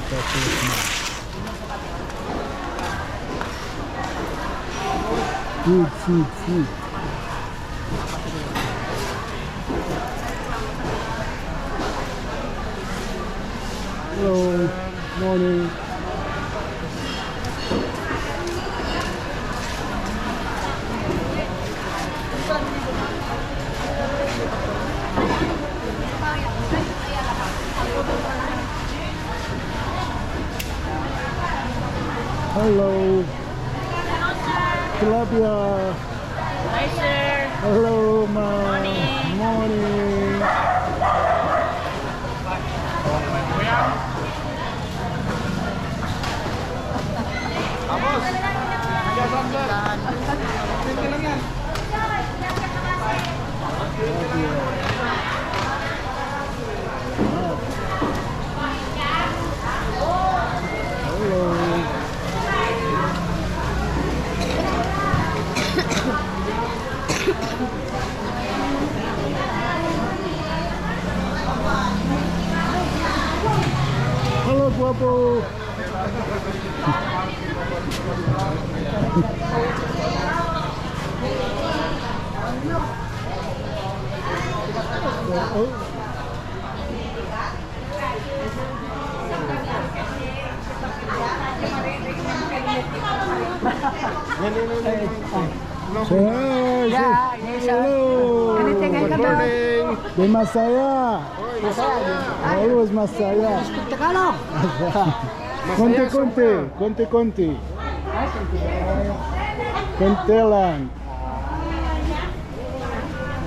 Food. Hello, morning. Hello. Tilapia. Hi, sir. Hello, ma'am. Morning. Morning. Hello. Halo guapo. Say hi. Hello. Good morning. De Masaya. Always Masaya. Tagalog. Conte. Conte lang.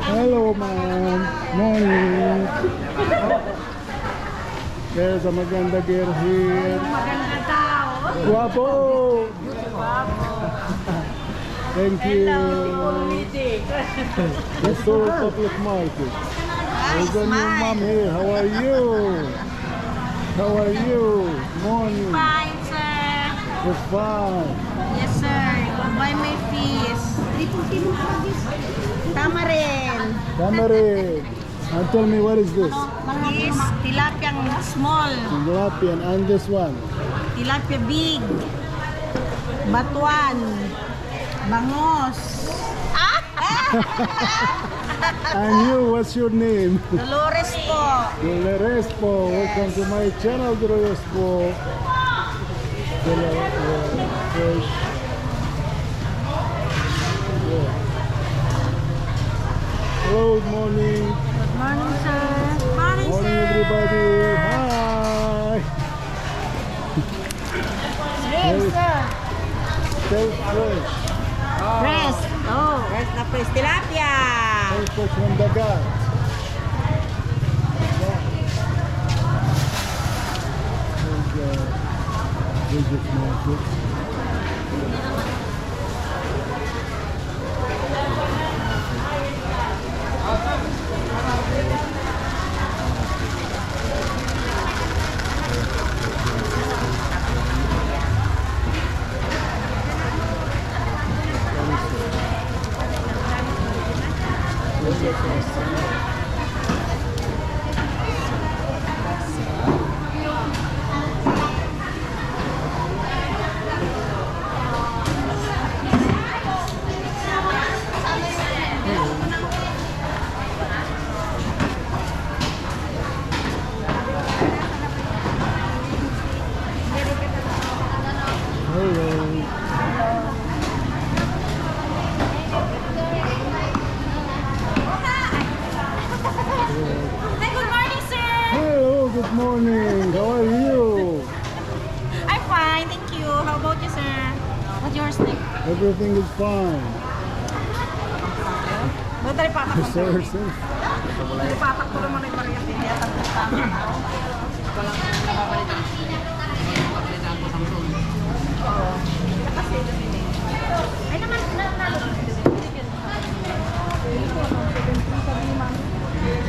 Hello, ma'am. Morning. There's a maganda girl here. Maganda tao. Guapo. Thank you. The Seoul Public Market. There's a new mom here. How are you? How are you? Morning. Fine, sir. You're fine. Yes, sir. Buy my fish. Tamarin. Tamarind. Now tell me, what is this? This tilapia small. Tilapia, and this one. Tilapia big. Batuan. Bangos. And you, what's your name? Dolores po. Dolores po. Welcome to my channel, Dolores po. Fresh. Yeah. Hello, good morning. Good morning, sir. Morning, Morning, sir. everybody. Hi. Yes, sir. Stay fresh. Press. Oh, press na press. Tilapia. Stay fresh from the gut. Veget market. Hi, good morning, sir. Hello, good morning. How are you? I'm fine, thank you. How about you, sir? What's yours name? Everything is fine. Doon tayo patak ng Sir, sir. Tayo patak ko naman ay parehas din yata. Ay naman, nalo. Hi.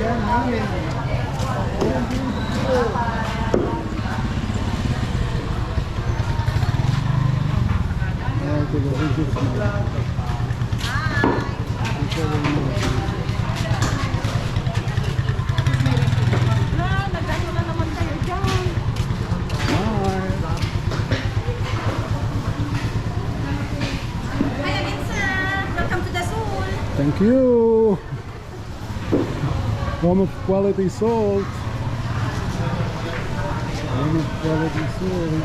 you. From quality salt. From quality salt.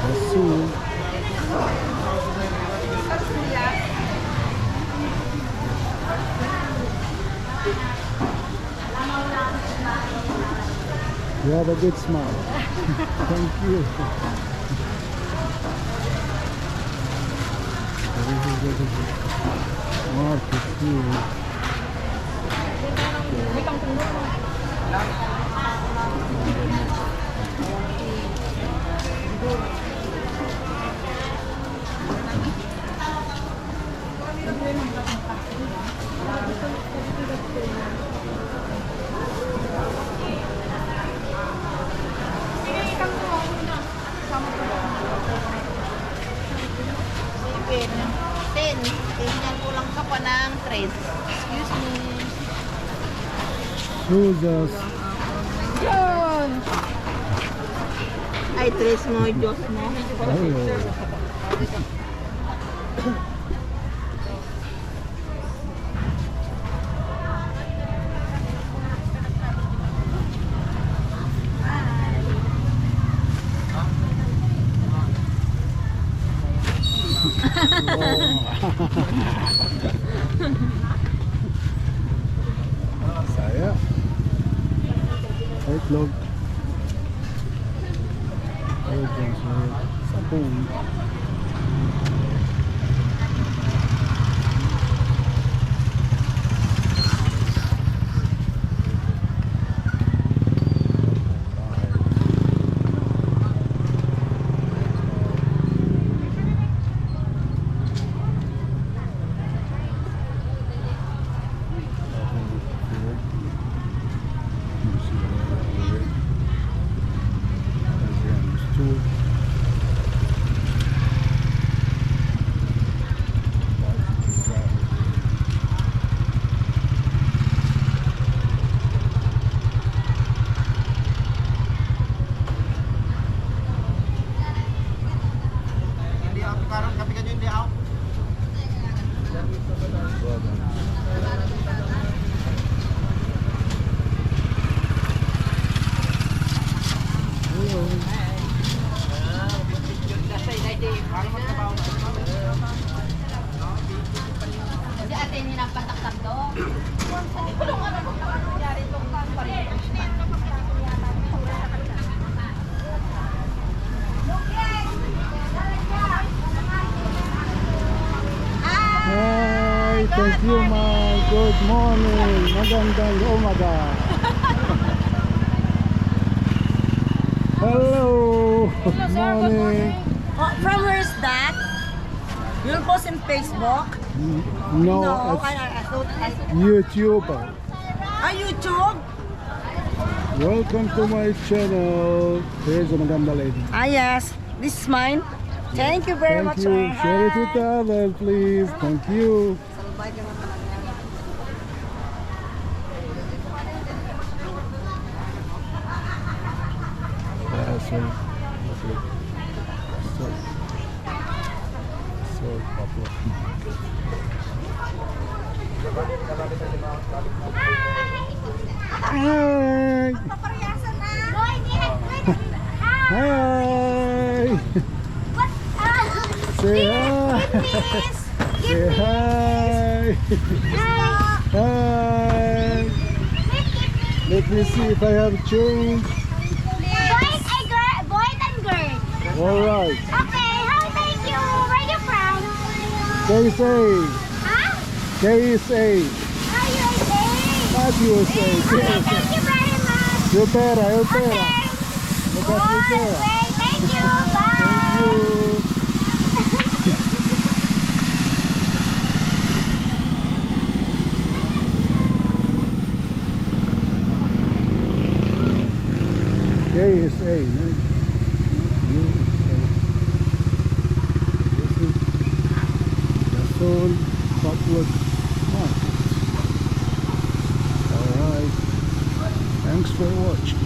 Asul. You have a good smile. Thank you. Market here. Ten. Tingnan ko lang ka pa ng 3. Excuse me. Jesus. Yun! Ay, 3 mo, Diyos mo. Oh. Saya. Itlog. Ayun sa sapong. Kasi ate ni napataktak to. Kulong ano kung nangyari itong company. Hi, thank you, my good morning. Magandang umaga. Hello. Good morning. Oh, from where is that? You'll post in Facebook? No, No, it's I thought YouTuber. YouTube? Welcome to my channel. Here's a maganda lady. Ah, yes. This is mine. Thank you very Thank much. you. sir. Share it with Hi. others, please. Thank you. Yeah, so popular. Hi. Hi. Say hi. Say hi. Hi. Let me see if I have change. Boys and girls. All right. Okay, how thank you. Where you from? KSA. Huh? KSA. How you say? Not USA. Okay, thank you very much. Your pera, your pera. Okay. Look at your pera. Okay, thank you. Bye. Thank you. KSA. No? USA. This is Gasol Public Market. Alright. Thanks for watching.